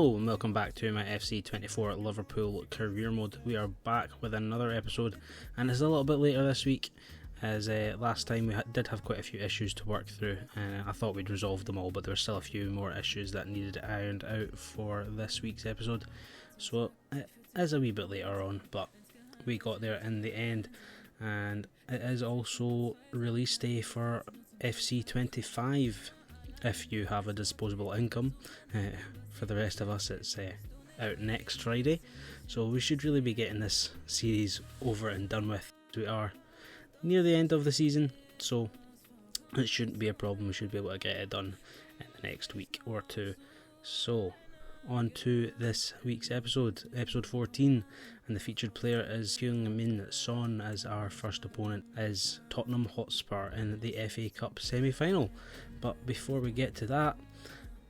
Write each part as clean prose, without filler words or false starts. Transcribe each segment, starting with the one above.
Hello and welcome back to my FC24 Liverpool career mode. We are back with another episode, and it's a little bit later this week as last time we did have quite a few issues to work through, and I thought we'd resolved them all, but there were still a few more issues that needed ironed out for this week's episode, so it is a wee bit later on, but we got there in the end. And it is also release day for FC25 if you have a disposable income. For the rest of us, it's out next Friday, so we should really be getting this series over and done with. We are near the end of the season, so it shouldn't be a problem. We should be able to get it done in the next week or two. So on to this week's episode 14, and the featured player is Heung-min Son, as our first opponent is Tottenham Hotspur in the FA Cup semi-final. But before we get to that,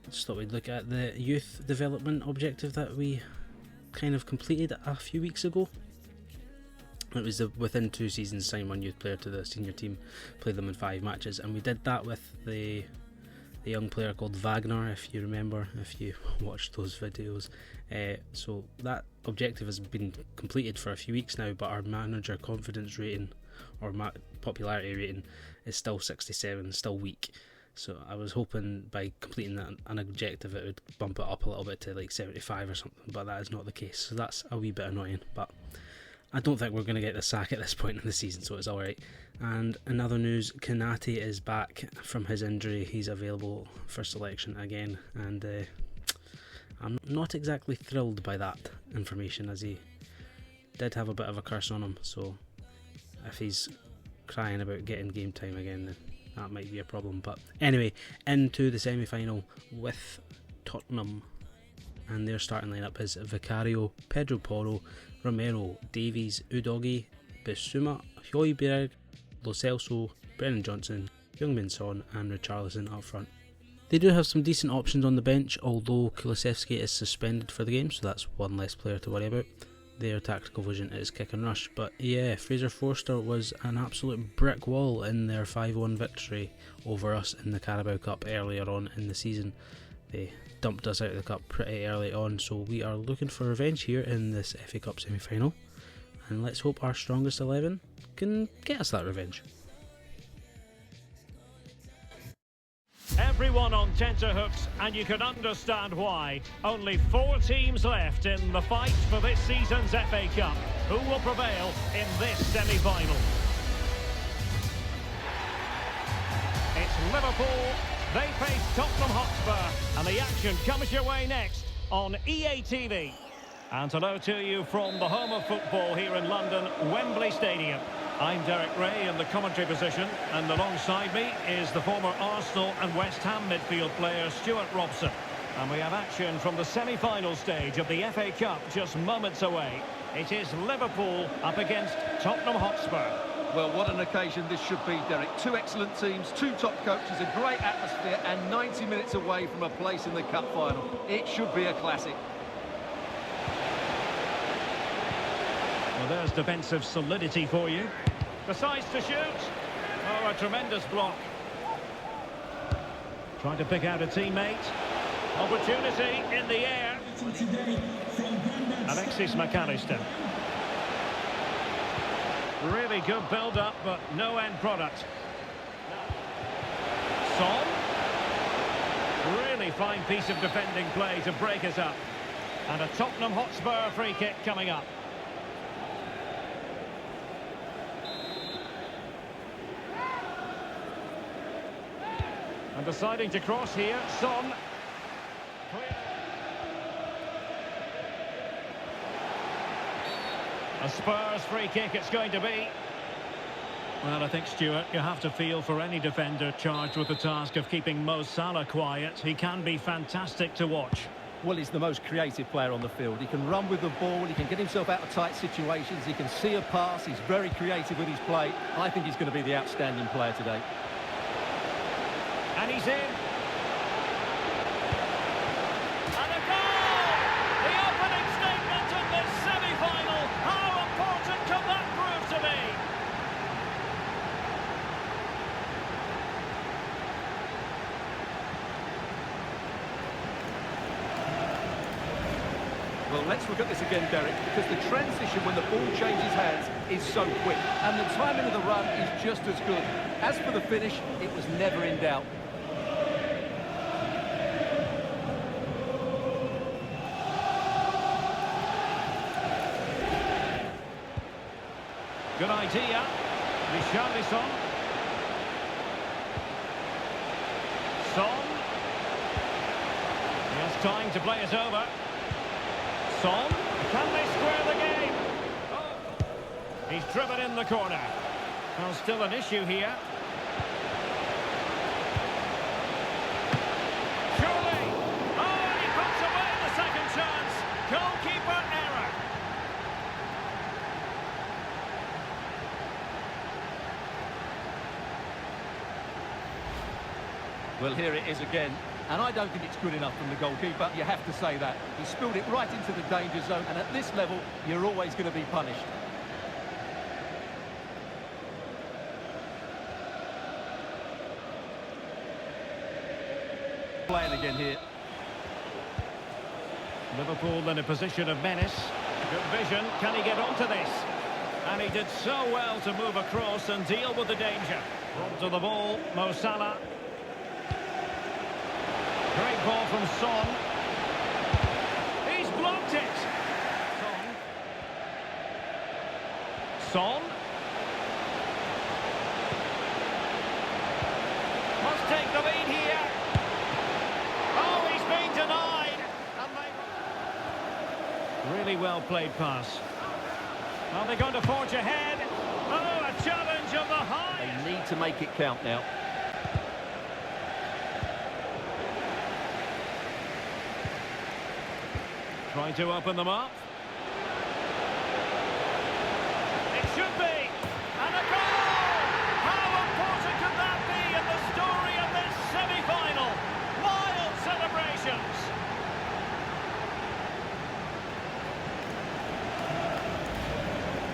I just thought we'd look at the youth development objective that we kind of completed a few weeks ago. It was within 2 seasons, sign one youth player to the senior team, play them in 5 matches, and we did that with the young player called Wagner, if you remember, if you watched those videos. So that objective has been completed for a few weeks now, but our manager confidence rating or popularity rating is still 67, still weak. So I was hoping by completing an objective it would bump it up a little bit to like 75 or something, but that is not the case, so that's a wee bit annoying. But I don't think we're going to get the sack at this point in the season, so it's alright. And in other news, Kanate is back from his injury. He's available for selection again, and I'm not exactly thrilled by that information, as he did have a bit of a curse on him, so if he's crying about getting game time again, then that might be a problem. But anyway, into the semi-final with Tottenham, and their starting lineup is Vicario, Pedro Porro, Romero, Davies, Udogie, Bissouma, Højbjerg, Lo Celso, Brennan Johnson, Heung-min Son and Richarlison up front. They do have some decent options on the bench, although Kulusevski is suspended for the game, so that's one less player to worry about. Their tactical vision is kick and rush, but yeah, Fraser Forster was an absolute brick wall in their 5-1 victory over us in the Carabao Cup earlier on in the season. They dumped us out of the cup pretty early on, so we are looking for revenge here in this FA Cup semi-final, and let's hope our strongest 11 can get us that revenge. Everyone on tenterhooks, and you can understand why. Only 4 teams left in the fight for this season's FA Cup. Who will prevail in this semi-final? It's Liverpool. They face Tottenham Hotspur, and the action comes your way next on EA TV. And hello to you from the home of football here in London, Wembley Stadium. I'm Derek Ray in the commentary position, and alongside me is the former Arsenal and West Ham midfield player Stuart Robson. And we have action from the semi-final stage of the FA Cup just moments away. It is Liverpool up against Tottenham Hotspur. Well, what an occasion this should be, Derek. 2 excellent teams, 2 top coaches, a great atmosphere, and 90 minutes away from a place in the cup final. It should be a classic. Well, there's defensive solidity for you. Decides to shoot. Oh, a tremendous block. Trying to pick out a teammate. Opportunity in the air. Alexis McAllister. Really good build-up, but no end product. Son. Really fine piece of defending play to break us up. And a Tottenham Hotspur free kick coming up. And deciding to cross here, Son. A Spurs free kick it's going to be. Well, I think, Stuart, you have to feel for any defender charged with the task of keeping Mo Salah quiet. He can be fantastic to watch. Well, he's the most creative player on the field. He can run with the ball, he can get himself out of tight situations, he can see a pass, he's very creative with his play. I think he's going to be the outstanding player today. And he's in. And a goal! The opening statement of this semi-final. How important can that prove to be? Well, let's look at this again, Derek, because the transition when the ball changes hands is so quick, and the timing of the run is just as good. As for the finish, it was never in doubt. Good idea. Richarlison. Son. He has time to play it over. Son. Can they square the game? Oh. He's driven in the corner. Well, still an issue here. Surely. Oh, and he puts away the second chance. Goalkeeper error. Well, here it is again, and I don't think it's good enough from the goalkeeper. You have to say that. He spilled it right into the danger zone, and at this level, you're always going to be punished. Playing again here. Liverpool in a position of menace. Good vision. Can he get onto this? And he did so well to move across and deal with the danger. Onto the ball, Mo Salah. Great ball from Son. He's blocked it. Son. Must take the lead here. Oh, he's been denied. And really well played pass. Are they going to forge ahead? Oh, a challenge of the high. They need to make it count now. Trying to open them up. It should be. And a goal! How important could that be in the story of this semi-final? Wild celebrations.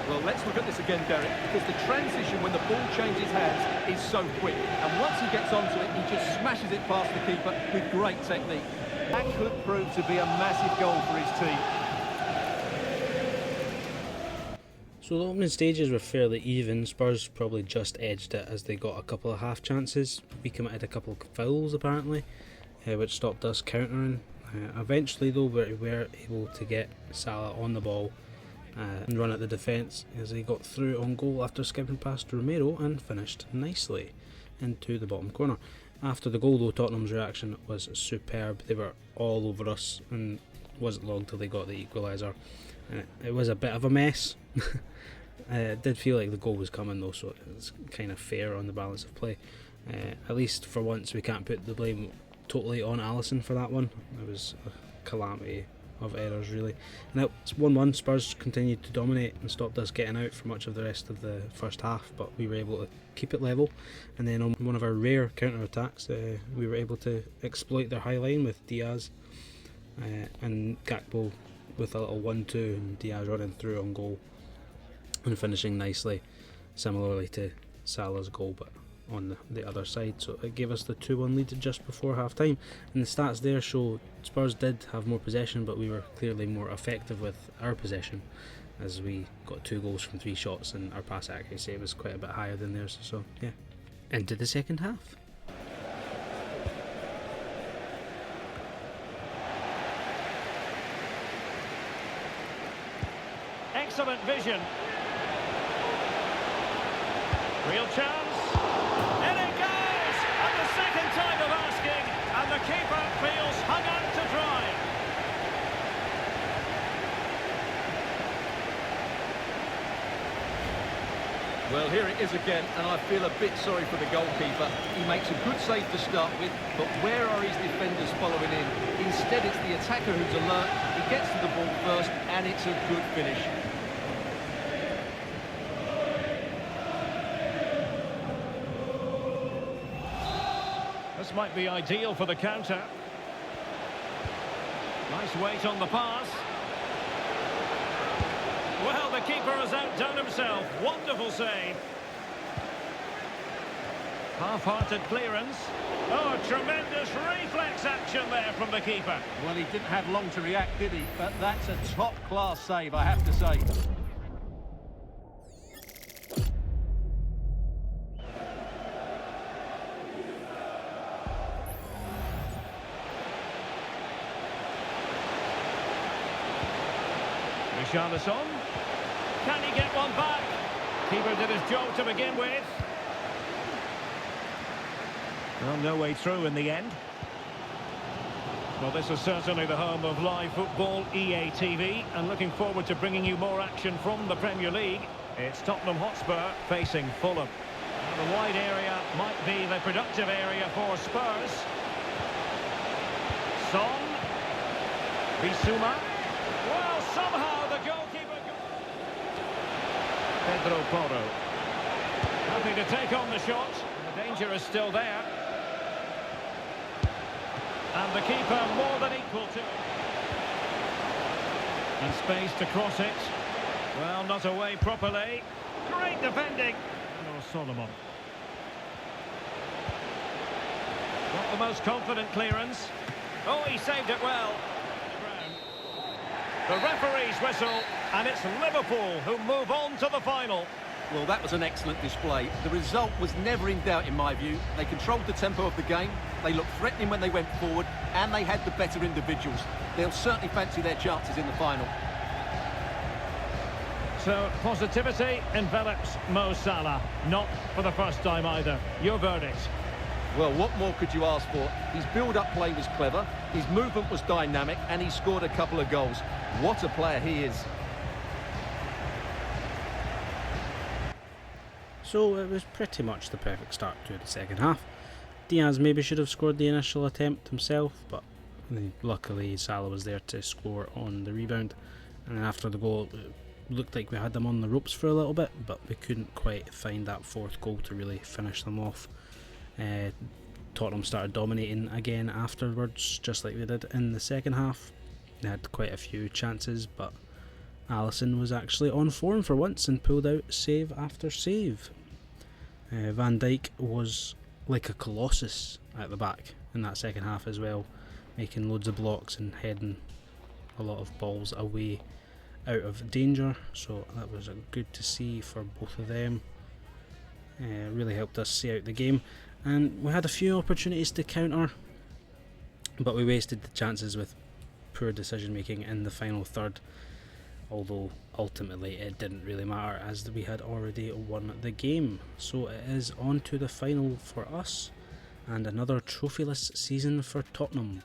Well, let's look at this again, Derek, because the transition when the ball changes hands is so quick. And once he gets onto it, he just smashes it past the keeper with great technique. That could prove to be a massive goal for his team. So the opening stages were fairly even. Spurs probably just edged it as they got a couple of half chances. We committed a couple of fouls apparently, which stopped us countering. Eventually though we were able to get Salah on the ball and run at the defence as he got through on goal after skipping past Romero and finished nicely into the bottom corner. After the goal though, Tottenham's reaction was superb. They were all over us and it wasn't long till they got the equaliser. It was a bit of a mess. It did feel like the goal was coming though, so it's kind of fair on the balance of play. At least for once we can't put the blame totally on Alisson for that one. It was a calamity of errors really. And it's 1-1. Spurs continued to dominate and stopped us getting out for much of the rest of the first half, but we were able to keep it level, and then on one of our rare counter-attacks we were able to exploit their high line with Diaz and Gakpo with a little 1-2 and Diaz running through on goal and finishing nicely, similarly to Salah's goal but on the other side. So it gave us the 2-1 lead just before half time, and the stats there show Spurs did have more possession, but we were clearly more effective with our possession as we got 2 goals from 3 shots and our pass accuracy was quite a bit higher than theirs. So yeah, into the second half. Excellent vision. Real chance. In it goes! And the second time of asking, and the keeper feels hung out to dry. Well, here it is again, and I feel a bit sorry for the goalkeeper. He makes a good save to start with, but where are his defenders following in? Instead, it's the attacker who's alert. He gets to the ball first, and it's a good finish. This might be ideal for the counter. Nice weight on the pass. Well, the keeper has outdone himself. Wonderful save. Half-hearted clearance. Oh, tremendous reflex action there from the keeper. Well, he didn't have long to react, did he? But that's a top-class save, I have to say. Richarlison. Can he get one back? Keeper did his job to begin with. Well, no way through in the end. Well, this is certainly the home of live football, EA TV, and looking forward to bringing you more action from the Premier League. It's Tottenham Hotspur facing Fulham. The wide area might be the productive area for Spurs. Son. Bissouma. Well, somehow the goalkeeper... Pedro Porro. Happy to take on the shot. The danger is still there. And the keeper more than equal to it. And space to cross it. Well, not away properly. Great defending. No, Solomon. Not the most confident clearance. Oh, he saved it well. The referee's whistle, and it's Liverpool who move on to the final. Well, that was an excellent display. The result was never in doubt, in my view. They controlled the tempo of the game, they looked threatening when they went forward, and they had the better individuals. They'll certainly fancy their chances in the final. So, positivity envelops Mo Salah. Not for the first time either. Your verdict? Well, what more could you ask for? His build-up play was clever, his movement was dynamic, and he scored a couple of goals. What a player he is. So it was pretty much the perfect start to the second half. Diaz maybe should have scored the initial attempt himself, but luckily Salah was there to score on the rebound. And then after the goal, it looked like we had them on the ropes for a little bit, but we couldn't quite find that fourth goal to really finish them off. Tottenham started dominating again afterwards, just like they did in the second half. They had quite a few chances, but Alisson was actually on form for once and pulled out save after save. Van Dijk was like a colossus at the back in that second half as well, making loads of blocks and heading a lot of balls away out of danger, so that was good to see for both of them. Really helped us see out the game, and we had a few opportunities to counter, but we wasted the chances with poor decision making in the final third, although ultimately it didn't really matter as we had already won the game. So it is on to the final for us and another trophyless season for Tottenham.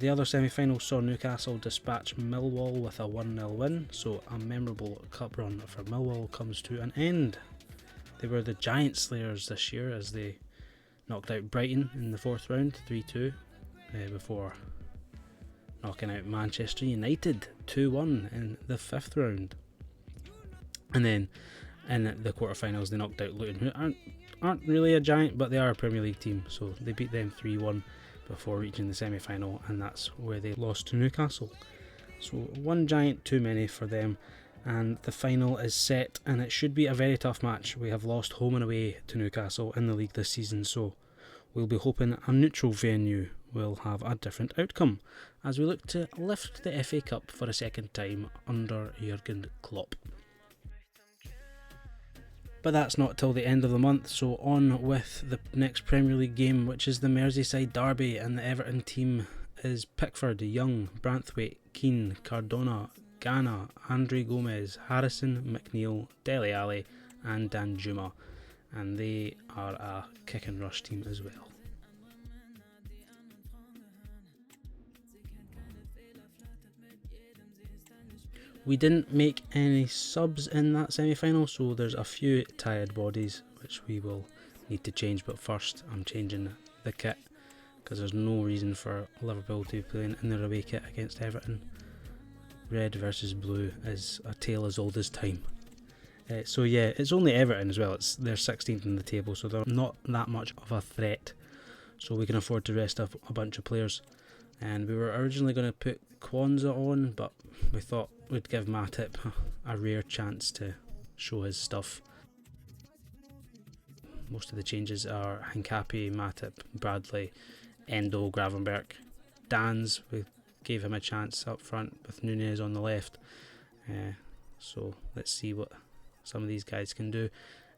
The other semi-final saw Newcastle dispatch Millwall with a 1-0 win, so a memorable cup run for Millwall comes to an end. They were the giant slayers this year as they knocked out Brighton in the fourth round 3-2 before knocking out Manchester United 2-1 in the fifth round. And then in the quarterfinals they knocked out Luton, who aren't really a giant, but they are a Premier League team, so they beat them 3-1 before reaching the semi-final, and that's where they lost to Newcastle. So one giant too many for them, and the final is set, and it should be a very tough match. We have lost home and away to Newcastle in the league this season, so we'll be hoping a neutral venue will have a different outcome as we look to lift the FA Cup for a second time under Jurgen Klopp. But that's not till the end of the month, so on with the next Premier League game, which is the Merseyside derby, and the Everton team is Pickford, Young, Branthwaite, Keane, Cardona, Ghana, Andre Gomez, Harrison, McNeil, Dele Alli and Danjuma, and they are a kick and rush team as well. We didn't make any subs in that semi-final, so there's a few tired bodies which we will need to change, but first I'm changing the kit because there's no reason for Liverpool to be playing in their away kit against Everton. Red versus blue is a tale as old as time. So yeah, it's only Everton as well, they're 16th in the table, so they're not that much of a threat, so we can afford to rest up a bunch of players. And we were originally going to put Kwanzaa on, but we thought we'd give Matip a rare chance to show his stuff. most of the changes are Hincapi, Matip, Bradley, Endo, Gravenberch. Dans, we gave him a chance up front with Nunez on the left. So let's see what some of these guys can do.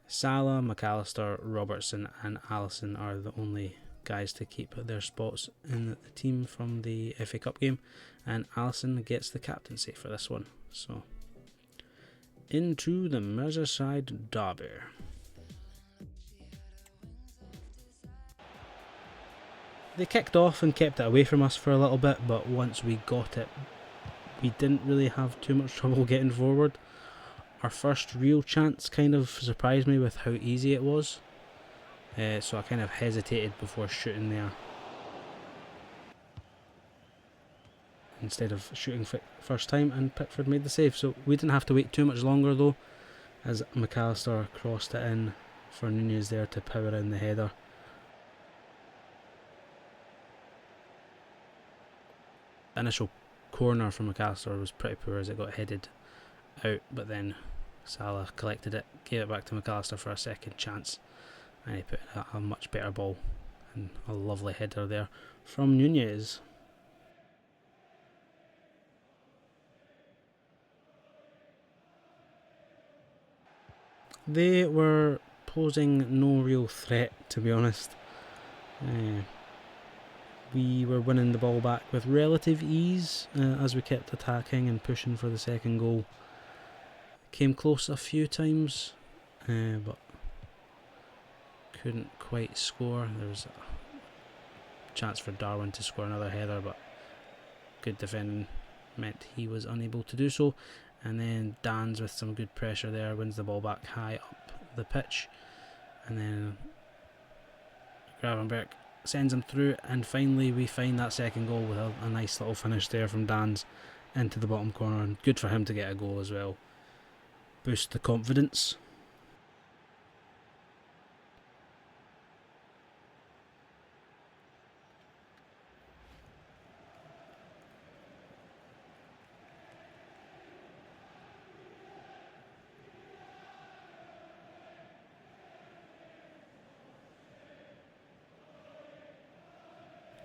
Salah, McAllister, Robertson and Alisson are the only guys to keep their spots in the team from the FA Cup game, and Alisson gets the captaincy for this one. So into the Merseyside derby. They kicked off and kept it away from us for a little bit, but once we got it, we didn't really have too much trouble getting forward. Our first real chance kind of surprised me with how easy it was, so I kind of hesitated before shooting there. Instead of shooting first time, and Pickford made the save, so we didn't have to wait too much longer though, as McAllister crossed it in for Nunez there to power in the header. The initial corner from McAllister was pretty poor as it got headed out, but then Salah collected it, gave it back to McAllister for a second chance, and he put a much better ball, and a lovely header there from Nunez. They were posing no real threat, to be honest. We were winning the ball back with relative ease as we kept attacking and pushing for the second goal. Came close a few times, but couldn't quite score. There was a chance for Darwin to score another header, but good defending meant he was unable to do so. And then Dans with some good pressure there wins the ball back high up the pitch, and then Gravenberch sends him through, and finally we find that second goal with a nice little finish there from Dans into the bottom corner, and good for him to get a goal as well. Boost the confidence.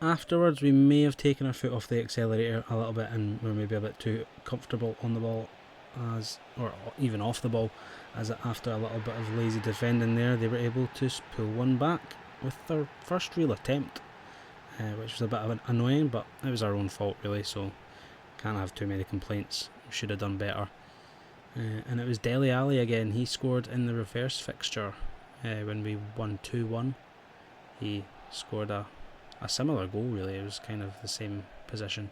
Afterwards we may have taken our foot off the accelerator a little bit, and were maybe a bit too comfortable on the ball, or even off the ball, as after a little bit of lazy defending there they were able to pull one back with their first real attempt, which was a bit of annoying, but it was our own fault really, so can't have too many complaints. We should have done better. And it was Dele Alli again. He scored in the reverse fixture when we won 2-1. He scored a similar goal really. It was kind of the same position,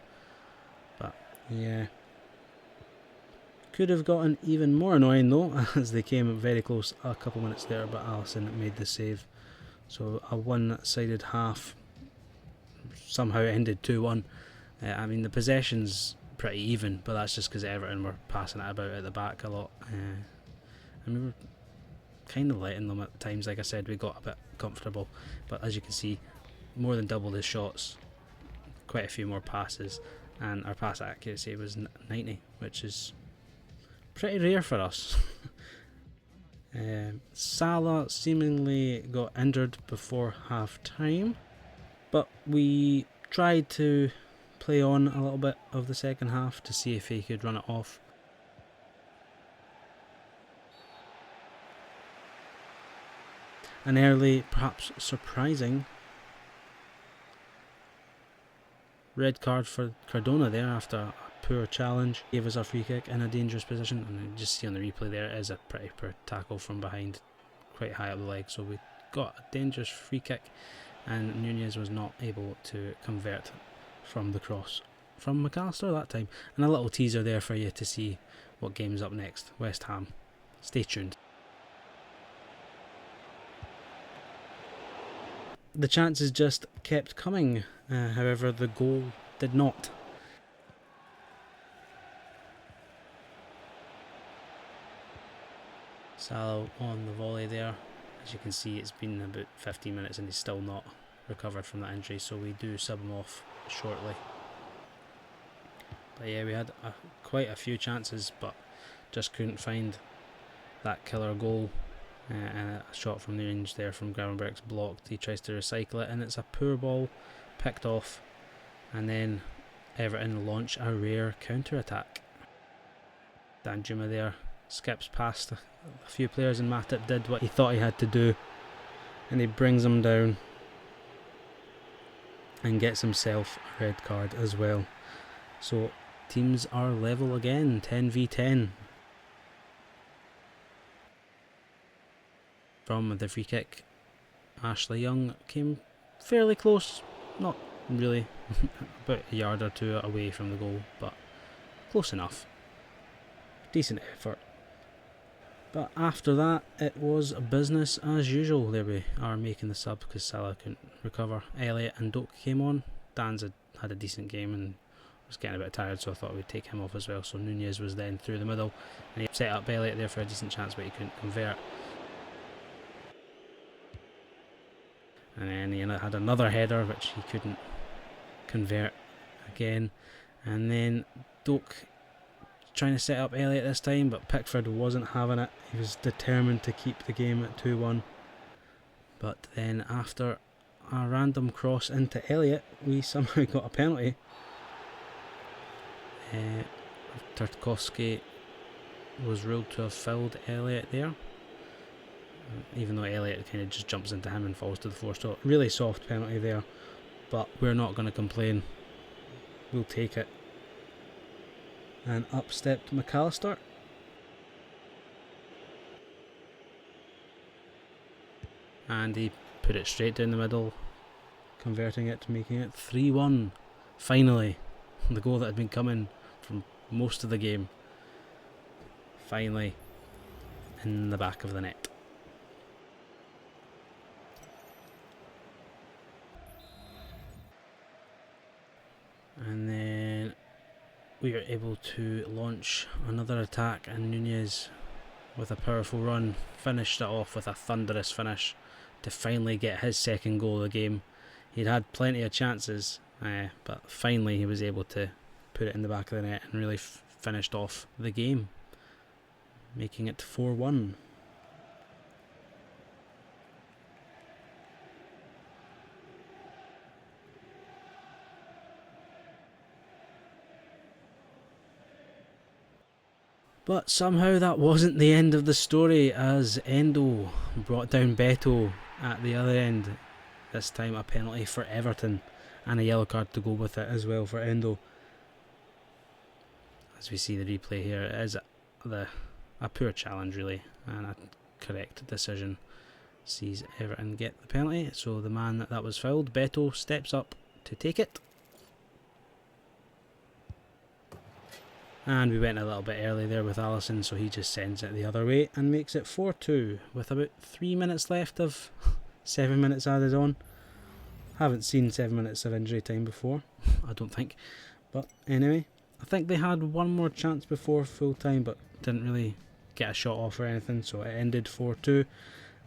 but yeah, could have gotten even more annoying though, as they came very close a couple minutes there, but Alisson made the save. So a one-sided half somehow ended 2-1. I mean, the possession's pretty even, but that's just because Everton were passing it about at the back a lot, and we were kind of letting them at times. Like I said, we got a bit comfortable, but as you can see, more than doubled his shots, quite a few more passes, and our pass accuracy was 90, which is pretty rare for us. Salah seemingly got injured before half time, but we tried to play on a little bit of the second half to see if he could run it off. An early, perhaps surprising, red card for Cardona there after a poor challenge. Gave us a free kick in a dangerous position, and you just see on the replay there it is a pretty poor tackle from behind, quite high up the leg, so we got a dangerous free kick, and Nunez was not able to convert from the cross from McAllister that time. And a little teaser there for you to see what game's up next. West Ham. Stay tuned. The chances just kept coming, however the goal did not. Salah on the volley there. As you can see, it's been about 15 minutes and he's still not recovered from that injury, so we do sub him off shortly. But yeah, we had quite a few chances, but just couldn't find that killer goal And a shot from the range there from Gravenberg's blocked. He tries to recycle it, and it's a poor ball picked off. And then Everton launch a rare counter-attack. Danjuma there skips past a few players, and Matip did what he thought he had to do, and he brings him down and gets himself a red card as well. So teams are level again, 10v10. From the free kick, Ashley Young came fairly close, not really, about a yard or two away from the goal, but close enough. Decent effort. But after that, it was business as usual. There we are, making the sub because Salah couldn't recover. Elliott and Doak came on. Dan's had a decent game and was getting a bit tired, so I thought we'd take him off as well. So Nunez was then through the middle, and he set up Elliott there for a decent chance, but he couldn't convert. And then he had another header which he couldn't convert again. And then Doak trying to set up Elliott this time, but Pickford wasn't having it. He was determined to keep the game at 2-1. But then after a random cross into Elliott, we somehow got a penalty. Tarkovsky was ruled to have fouled Elliott there, even though Elliott kind of just jumps into him and falls to the floor. So really soft penalty there, but we're not going to complain. We'll take it. And up stepped McAllister. And he put it straight down the middle, converting it, making it 3-1. Finally, the goal that had been coming from most of the game. Finally, in the back of the net. And then we are able to launch another attack, and Nunez, with a powerful run, finished it off with a thunderous finish to finally get his second goal of the game. He'd had plenty of chances, but finally he was able to put it in the back of the net and really finished off the game, making it 4-1. But somehow that wasn't the end of the story, as Endo brought down Beto at the other end. This time a penalty for Everton and a yellow card to go with it as well for Endo. As we see the replay here, it is a poor challenge really, and a correct decision. Sees Everton get the penalty, so the man that was fouled, Beto, steps up to take it. And we went a little bit early there with Allison, so he just sends it the other way and makes it 4-2 with about 3 minutes left of 7 minutes added on. Haven't seen 7 minutes of injury time before, I don't think. But anyway, I think they had one more chance before full time, but didn't really get a shot off or anything, so it ended 4-2.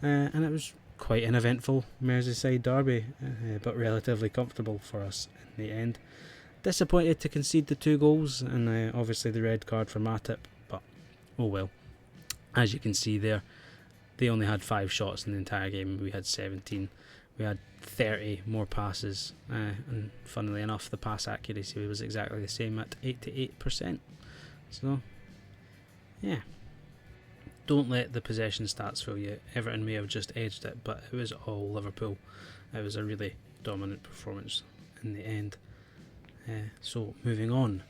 And it was quite an eventful Merseyside derby, but relatively comfortable for us in the end. Disappointed to concede the 2 goals, and obviously the red card for Matip, but oh well. As you can see there, they only had 5 shots in the entire game, we had 17. We had 30 more passes, and funnily enough the pass accuracy was exactly the same at 88%. So yeah, don't let the possession stats fool you. Everton may have just edged it, but it was all Liverpool. It was a really dominant performance in the end. So moving on,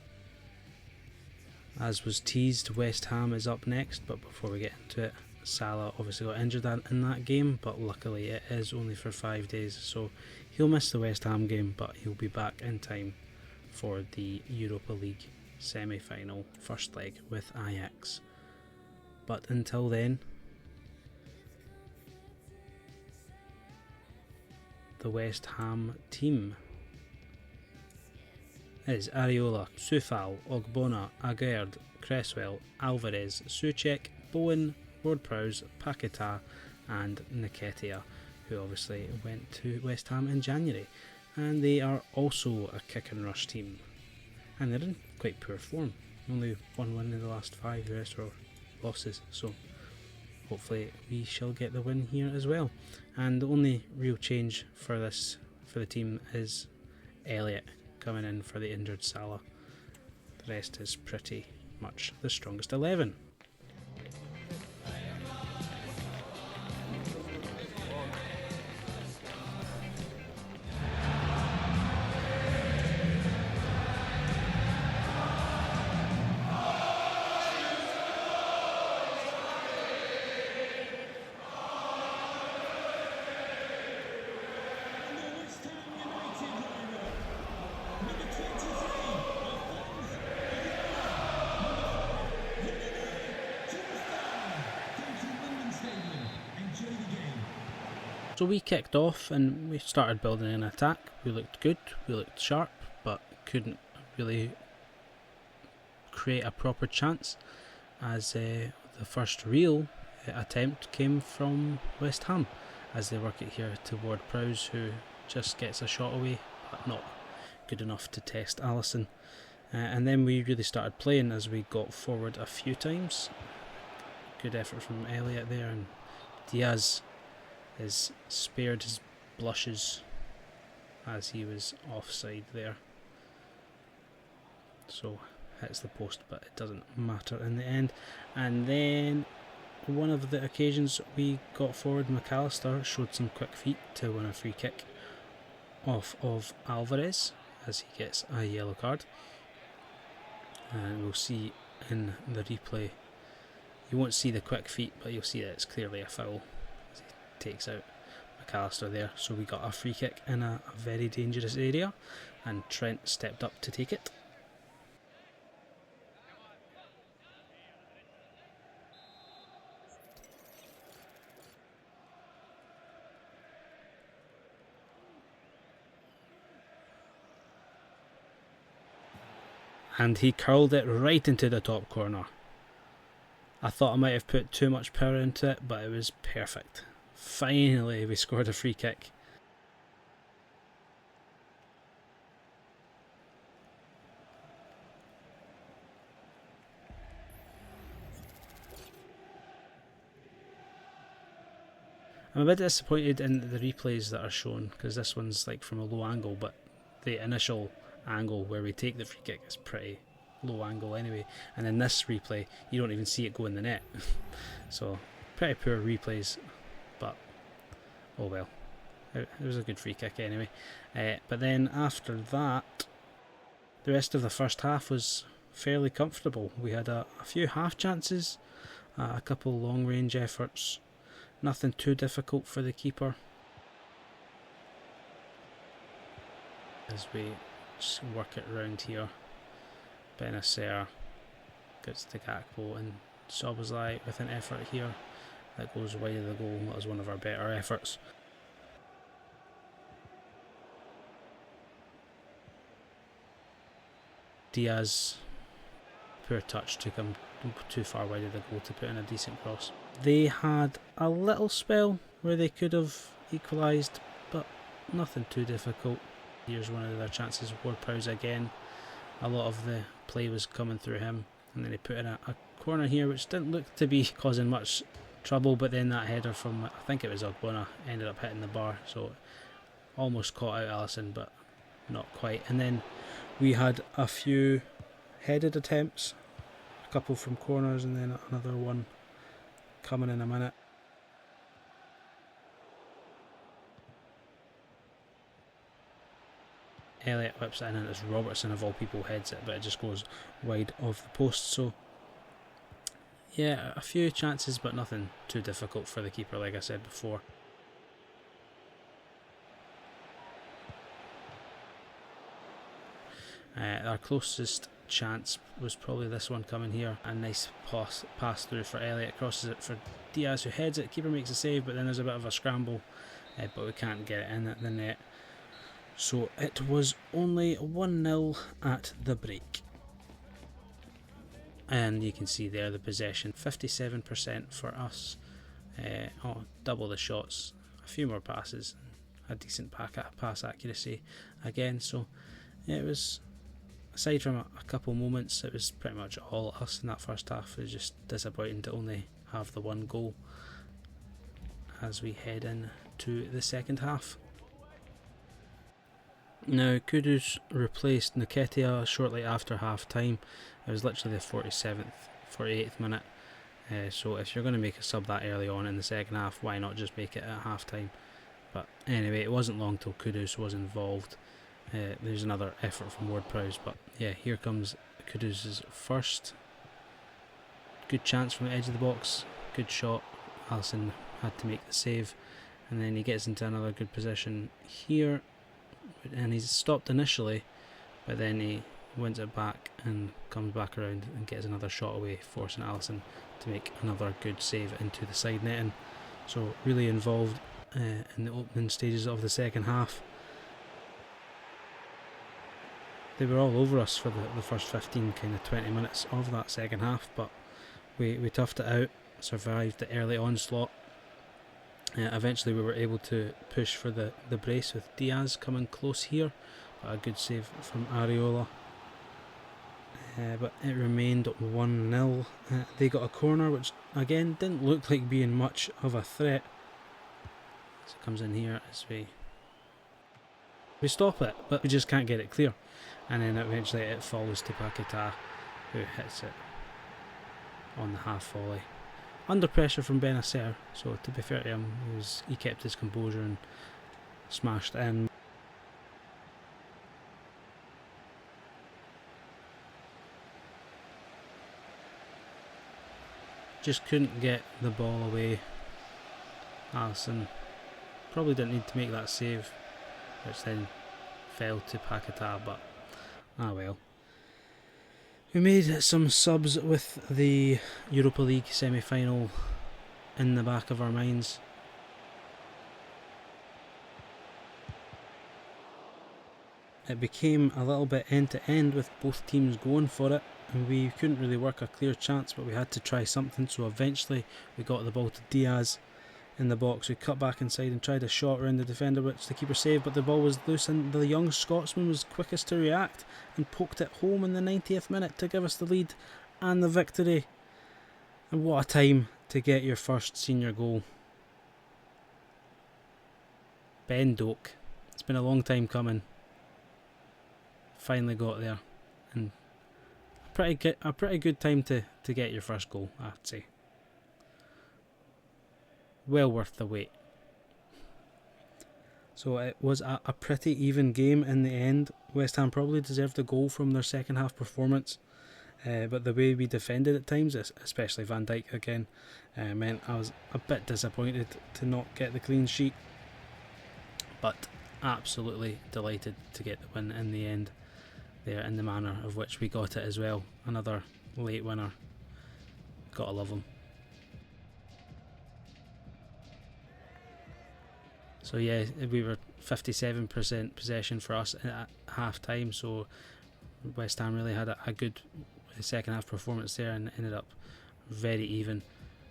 as was teased, West Ham is up next, but before we get into it, Salah obviously got injured in that game, but luckily it is only for 5 days, so he'll miss the West Ham game, but he'll be back in time for the Europa League semi-final first leg with Ajax. But until then, the West Ham team is Areola, Soufal, Ogbonna, Aguerd, Cresswell, Alvarez, Soucek, Bowen, Ward-Prowse, Paquetá and Nketiah, who obviously went to West Ham in January. And they are also a kick and rush team, and they're in quite poor form. Only one win in the last 5, the rest are losses, so hopefully we shall get the win here as well. And the only real change for the team is Elliott coming in for the injured Salah. The rest is pretty much the strongest 11. So we kicked off and we started building an attack. We looked good, we looked sharp, but couldn't really create a proper chance, as the first real attempt came from West Ham as they work it here toward Prowse, who just gets a shot away but not good enough to test Alisson. And then we really started playing as we got forward a few times. Good effort from Elliott there, and Diaz is spared his blushes as he was offside there. So hits the post, but it doesn't matter in the end. And then one of the occasions we got forward, McAllister showed some quick feet to win a free kick off of Alvarez as he gets a yellow card. And we'll see in the replay, you won't see the quick feet, but you'll see that it's clearly a foul as he takes out McAllister there. So we got a free kick in a very dangerous area, and Trent stepped up to take it. And he curled it right into the top corner. I thought I might have put too much power into it, but it was perfect. Finally we scored a free kick. I'm a bit disappointed in the replays that are shown, because this one's like from a low angle, but the initial angle where we take the free kick is pretty low angle anyway, and in this replay you don't even see it go in the net. So pretty poor replays, but oh well, it was a good free kick anyway. But then after that, the rest of the first half was fairly comfortable. We had a few half chances, a couple long range efforts, nothing too difficult for the keeper. As we just work it around here, Benacer gets to Gakpo, and Szoboszlai with an effort here that goes wide of the goal. That was one of our better efforts. Diaz, poor touch, took him too far wide of the goal to put in a decent cross. They had a little spell where they could have equalised, but nothing too difficult. Here's one of their chances. Ward-Prowse again. A lot of the play was coming through him, and then he put in a corner here which didn't look to be causing much trouble, but then that header from, I think it was Ogbonna, ended up hitting the bar, so almost caught out Alisson but not quite. And then we had a few headed attempts, a couple from corners, and then another one coming in a minute. Elliott whips it in, and it's Robertson of all people heads it, but it just goes wide of the post. So yeah, a few chances, but nothing too difficult for the keeper, like I said before. Our closest chance was probably this one coming here. A nice pass through for Elliott, crosses it for Diaz, who heads it. Keeper makes a save, but then there's a bit of a scramble, but we can't get it in at the net. So it was only 1-0 at the break. And you can see there the possession, 57% for us. Double the shots, a few more passes, a decent pass accuracy again. So it was, aside from a couple moments, it was pretty much all us in that first half. It was just disappointing to only have the one goal as we head into the second half. Now, Kudus replaced Nketiah shortly after half time. It was literally the 48th minute. So if you're going to make a sub that early on in the second half, why not just make it at half time? But anyway, it wasn't long till Kudus was involved. There's another effort from Ward-Prowse, but yeah, here comes Kudus' first. Good chance from the edge of the box, good shot. Alisson had to make the save, and then he gets into another good position here, and he's stopped initially, but then he wins it back and comes back around and gets another shot away, forcing Alisson to make another good save into the side netting. So really involved in the opening stages of the second half. They were all over us for the first 15 kind of 20 minutes of that second half, but we toughed it out, survived the early onslaught. Eventually we were able to push for the brace with Diaz coming close here, but a good save from Areola. But it remained 1-0. They got a corner, which again didn't look like being much of a threat. So it comes in here as we stop it, but we just can't get it clear. And then eventually it falls to Paquetá, who hits it on the half volley. Under pressure from Benacer, so to be fair to him, he kept his composure and smashed in. Just couldn't get the ball away. Alisson probably didn't need to make that save, which then fell to Paquetá, but ah well. We made some subs with the Europa League semi-final in the back of our minds. It became a little bit end-to-end with both teams going for it, and we couldn't really work a clear chance, but we had to try something, so eventually we got the ball to Diaz in the box. We cut back inside and tried a shot around the defender, which the keeper saved, but the ball was loose, and the young Scotsman was quickest to react and poked it home in the 90th minute to give us the lead and the victory. And what a time to get your first senior goal. Ben Doak. It's been a long time coming. Finally got there, and a pretty good time to get your first goal, I have to say. Well worth the wait. So it was a pretty even game in the end. West Ham probably deserved a goal from their second half performance, but the way we defended at times, especially Van Dijk again, meant I was a bit disappointed to not get the clean sheet, but absolutely delighted to get the win in the end there, in the manner of which we got it as well. Another late winner, gotta love them. So yeah, we were 57% possession for us at half time, so West Ham really had a good second half performance there and ended up very even.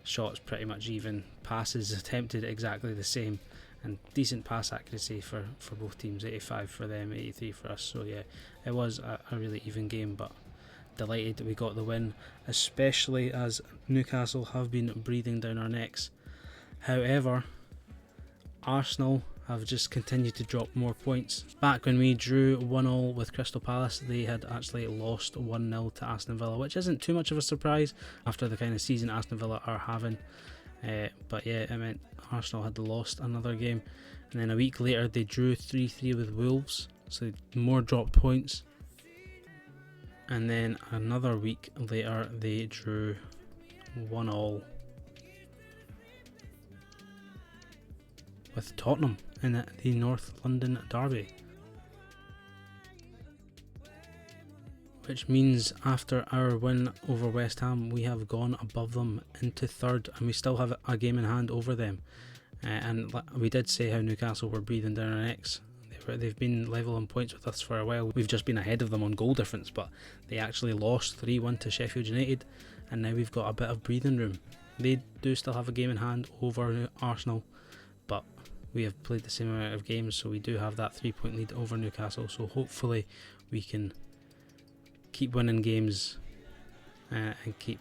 Shots pretty much even, passes attempted exactly the same, and decent pass accuracy for both teams, 85 for them, 83 for us. So yeah, it was a really even game, but delighted that we got the win, especially as Newcastle have been breathing down our necks. However, Arsenal have just continued to drop more points. Back when we drew 1-1 with Crystal Palace, they had actually lost 1-0 to Aston Villa, which isn't too much of a surprise after the kind of season Aston Villa are having. But yeah, it meant Arsenal had lost another game, and then a week later they drew 3-3 with Wolves, so more dropped points. And then another week later they drew 1-1 with Tottenham in the North London derby, which means after our win over West Ham we have gone above them into third, and we still have a game in hand over them. And we did say how Newcastle were breathing down our necks. They've been level on points with us for a while. We've just been ahead of them on goal difference, but they actually lost 3-1 to Sheffield United, and now we've got a bit of breathing room. They do still have a game in hand over Arsenal, but we have played the same amount of games, so we do have that 3-point lead over Newcastle. So hopefully we can keep winning games and keep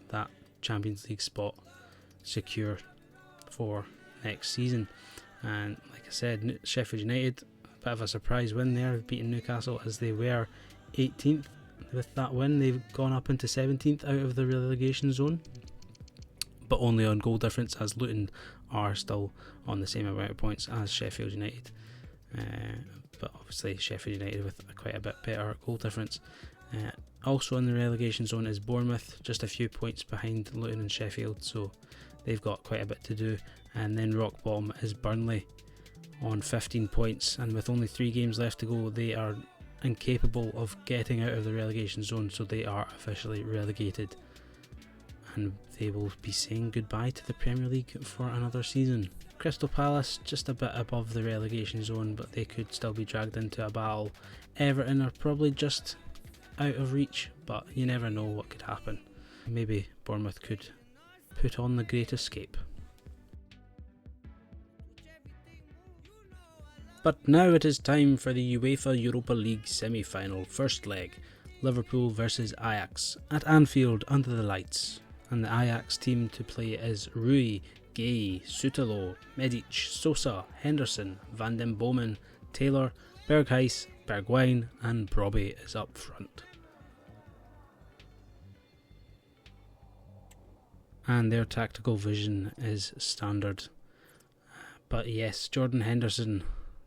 that Champions League spot secure for next season. And like I said, Sheffield United, a bit of a surprise win there, beating Newcastle as they were 18th. With that win, they've gone up into 17th out of the relegation zone, but only on goal difference, as Luton are still on the same amount of points as Sheffield United. But obviously Sheffield United with quite a bit better goal difference. Also in the relegation zone is Bournemouth, just a few points behind Luton and Sheffield, so they've got quite a bit to do. And then rock bottom is Burnley on 15 points, and with only 3 games left to go, they are incapable of getting out of the relegation zone, so they are officially relegated, and they will be saying goodbye to the Premier League for another season. Crystal Palace just a bit above the relegation zone, but they could still be dragged into a battle. Everton are probably just out of reach, but you never know what could happen. Maybe Bournemouth could put on the Great Escape. But now it is time for the UEFA Europa League semi-final first leg, Liverpool versus Ajax at Anfield under the lights. And the Ajax team to play is Rui, Gay, Sutalo, Medic, Sosa, Henderson, Van den Bomen, Taylor, Berghuis, Bergwijn and Brobbey is up front. And their tactical vision is standard. But yes, Jordan Henderson,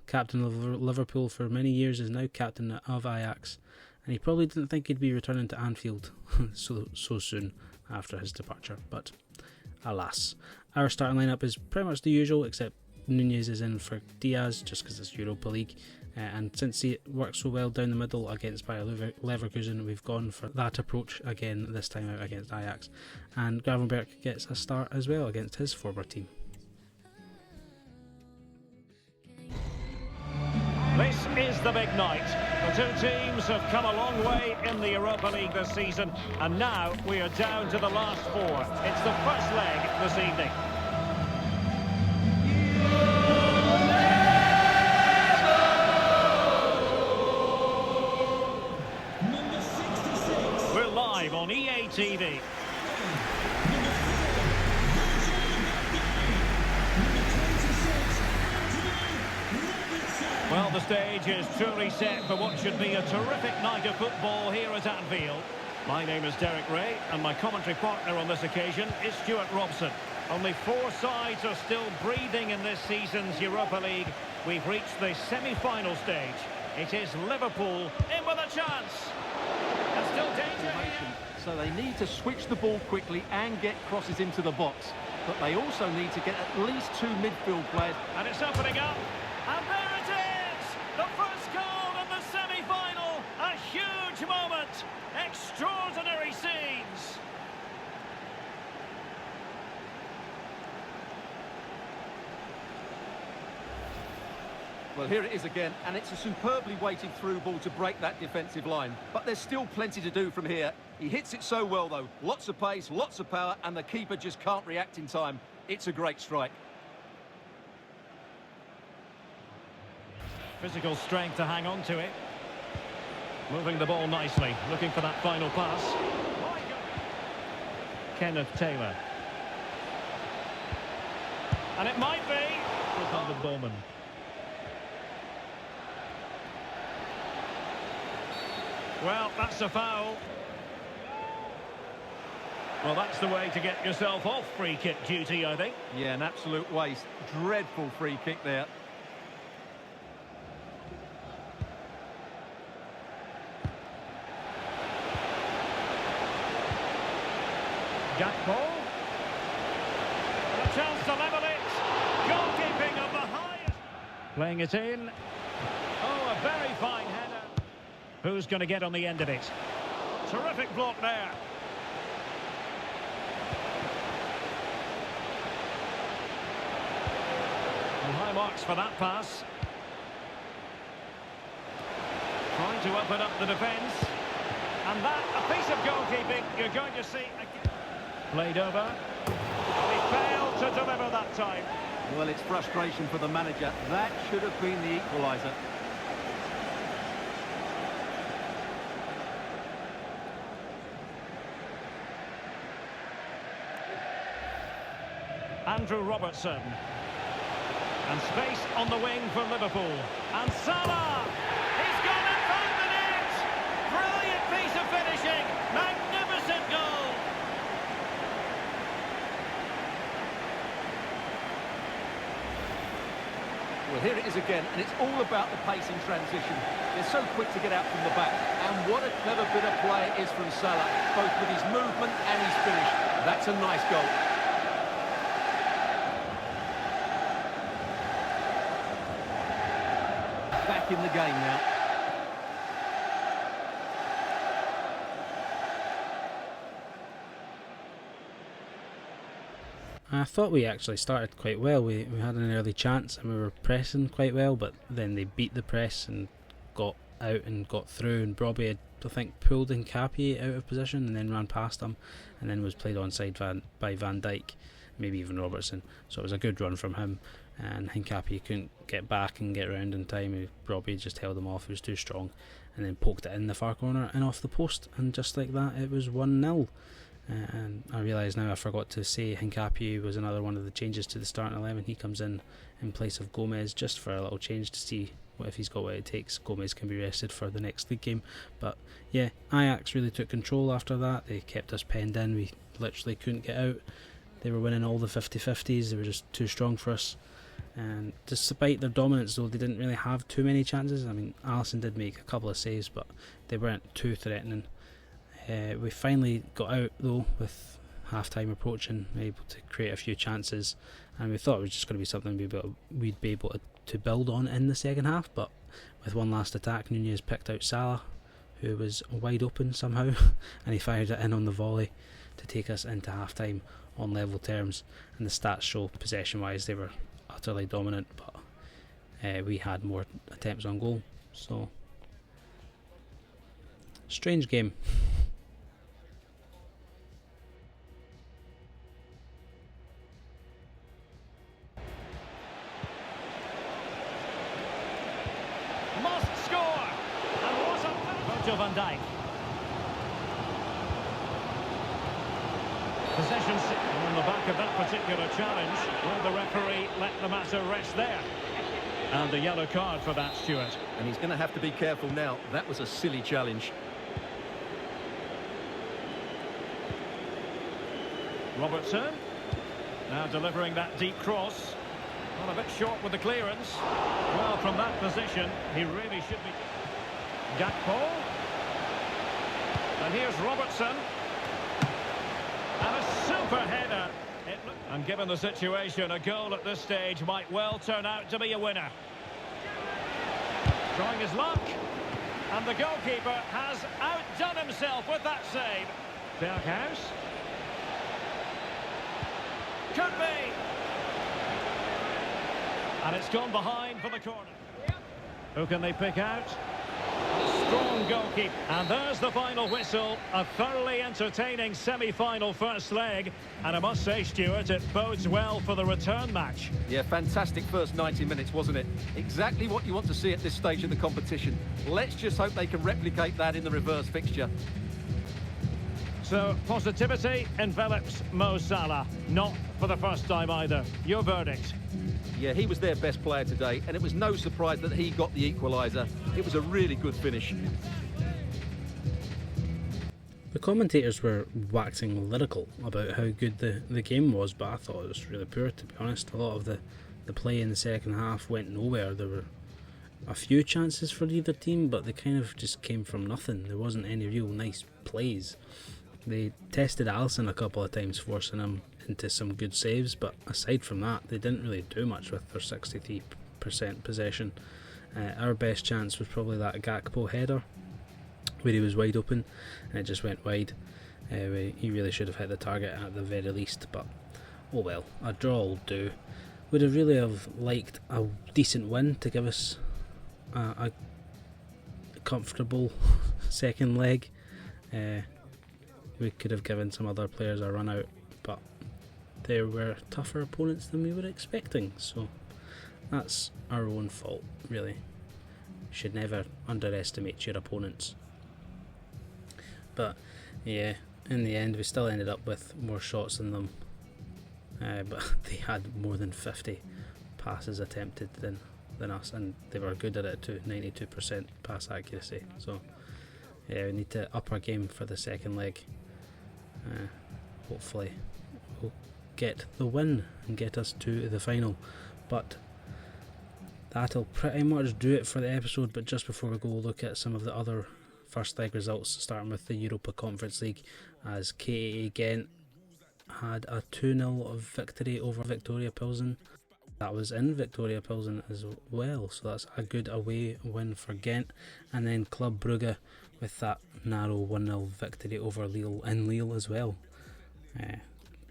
captain of Liverpool for many years, is now captain of Ajax, and he probably didn't think he'd be returning to Anfield so soon after his departure, but alas. Our starting lineup is pretty much the usual, except Nunez is in for Diaz just because it's Europa League, and since he works so well down the middle against Bayer Leverkusen, we've gone for that approach again this time out against Ajax, and Gravenberch gets a start as well against his former team. This is the big night. The two teams have come a long way in the Europa League this season, and now we are down to the last 4. It's the first leg this evening. We're live on EA TV. Well, the stage is truly set for what should be a terrific night of football here at Anfield. My name is Derek Ray, and my commentary partner on this occasion is Stuart Robson. Only 4 sides are still breathing in this season's Europa League. We've reached the semi-final stage. It is Liverpool in with a chance. And still danger here. So they need to switch the ball quickly and get crosses into the box. But they also need to get at least 2 midfield players. And it's opening up. And there it is! The first goal in the semi-final. A huge moment. Extraordinary scenes. Well, here it is again, and it's a superbly weighted through ball to break that defensive line. But there's still plenty to do from here. He hits it so well, though. Lots of pace, lots of power, and the keeper just can't react in time. It's a great strike. Physical strength to hang on to it. Moving the ball nicely, looking for that final pass. Kenneth Taylor. And it might be Van den Bomen. Well, that's a foul. Well, that's the way to get yourself off free kick duty, I think. Yeah, an absolute waste. Dreadful free kick there. Gakpo. And a chance to level it. Goalkeeping of the highest. Playing it in. Oh, a very fine header. Who's going to get on the end of it? Terrific block there. And high marks for that pass. Trying to open up the defence. And that, a piece of goalkeeping you're going to see again. Played over. He failed to deliver that time. Well, it's frustration for the manager. That should have been the equaliser. Andrew Robertson. And space on the wing for Liverpool. And Salah! He's gone and found the net! Brilliant piece of finishing! Magnificent goal! Well, here it is again, and it's all about the pace in transition. They're so quick to get out from the back. And what a clever bit of play it is from Salah, both with his movement and his finish. That's a nice goal. Back in the game now. I thought we actually started quite well. We had an early chance and we were pressing quite well, but then they beat the press and got out and got through, and Robbie had, I think, pulled Hincapié out of position and then ran past him, and then was played onside by Van Dijk, maybe even Robertson. So it was a good run from him, and Hincapié couldn't get back and get round in time. Robbie just held him off, he was too strong, and then poked it in the far corner and off the post, and just like that it was 1-0. And I realise now I forgot to say Hincapié was another one of the changes to the starting 11. He comes in place of Gomez just for a little change to see if he's got what it takes. Gomez can be rested for the next league game. But yeah, Ajax really took control after that. They kept us penned in. We literally couldn't get out. They were winning all the 50-50s. They were just too strong for us. And despite their dominance, though, they didn't really have too many chances. I mean, Alisson did make a couple of saves, but they weren't too threatening. We finally got out, though, with half-time approaching, able to create a few chances, and we thought it was just going to be something we'd be able to build on in the second half. But with one last attack, Nunez picked out Salah, who was wide open somehow, and he fired it in on the volley to take us into half-time on level terms. And the stats show, possession-wise, they were utterly dominant, but we had more attempts on goal. So, strange game. Must score! And what a... Virgil van Dijk. Possession on the back of that particular challenge. Will the referee let the matter rest there? And a yellow card for that, Stuart. And he's going to have to be careful now. That was a silly challenge. Robertson. Now delivering that deep cross. Well, a bit short with the clearance. Well, from that position, he really should be... Gakpo. And here's Robertson. And a super header. And given the situation, a goal at this stage might well turn out to be a winner. Trying his luck. And the goalkeeper has outdone himself with that save. Berghuis. Could be. And it's gone behind for the corner. Who can they pick out? Strong goalkeeper. And there's the final whistle. A thoroughly entertaining semi-final first leg. And I must say, Stuart, it bodes well for the return match. Yeah, fantastic first 90 minutes, wasn't it? Exactly what you want to see at this stage of the competition. Let's just hope they can replicate that in the reverse fixture. So, positivity envelops Mo Salah. Not for the first time either. Your verdict? Yeah, he was their best player today, and it was no surprise that he got the equaliser. It was a really good finish. The commentators were waxing lyrical about how good the game was, but I thought it was really poor, to be honest. A lot of the play in the second half went nowhere. There were a few chances for either team, but they kind of just came from nothing. There wasn't any real nice plays. They tested Alisson a couple of times, forcing him into some good saves, but aside from that, they didn't really do much with their 63% possession. Our best chance was probably that Gakpo header, where he was wide open, and it just went wide. He really should have hit the target at the very least, but oh well, a draw will do. Would have really have liked a decent win to give us a comfortable second leg. We could have given some other players a run out, but there were tougher opponents than we were expecting, so that's our own fault, really. You should never underestimate your opponents. But yeah, in the end we still ended up with more shots than them, but they had more than 50 passes attempted than us, and they were good at it too, 92% pass accuracy. So yeah, we need to up our game for the second leg. Hopefully we'll get the win and get us to the final. But that'll pretty much do it for the episode. But just before we go, we'll look at some of the other first leg results, starting with the Europa Conference League, as KAA Ghent had a 2-0 victory over Victoria Pilsen. That was in Victoria Pilsen as well, so that's a good away win for Ghent. And then Club Brugge with that narrow 1-0 victory over Lille in Lille as well.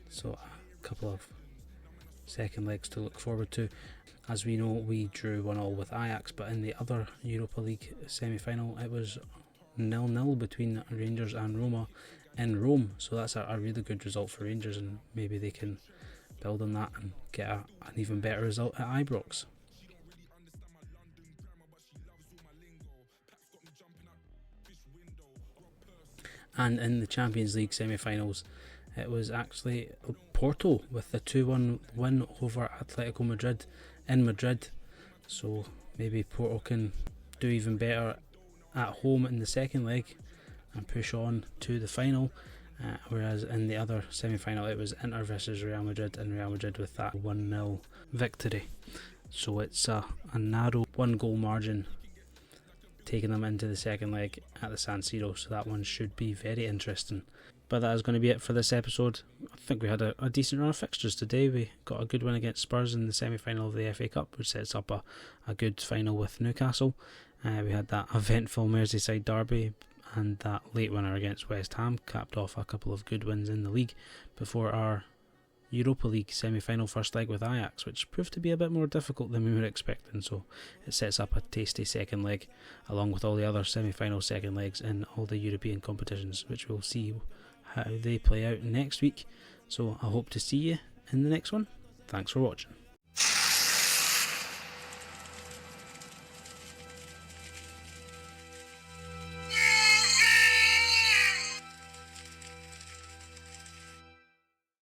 So a couple of second legs to look forward to. As we know, we drew 1-1 with Ajax, but in the other Europa League semi-final it was 0-0 between Rangers and Roma in Rome, so that's a really good result for Rangers, and maybe they can build on that and get an even better result at Ibrox. And in the Champions League semi-finals, it was actually Porto with the 2-1 win over Atletico Madrid in Madrid, so maybe Porto can do even better at home in the second leg and push on to the final. Whereas in the other semi-final it was Inter versus Real Madrid, and Real Madrid with that 1-0 victory. So it's a narrow 1-goal margin taking them into the second leg at the San Siro, so that one should be very interesting. But that is going to be it for this episode. I think we had a decent run of fixtures today. We got a good win against Spurs in the semi-final of the FA Cup, which sets up a good final with Newcastle. We had that eventful Merseyside derby, and that late winner against West Ham capped off a couple of good wins in the league before our Europa League semi-final first leg with Ajax, which proved to be a bit more difficult than we were expecting, so it sets up a tasty second leg along with all the other semi-final second legs in all the European competitions, which we'll see how they play out next week. So I hope to see you in the next one. Thanks for watching.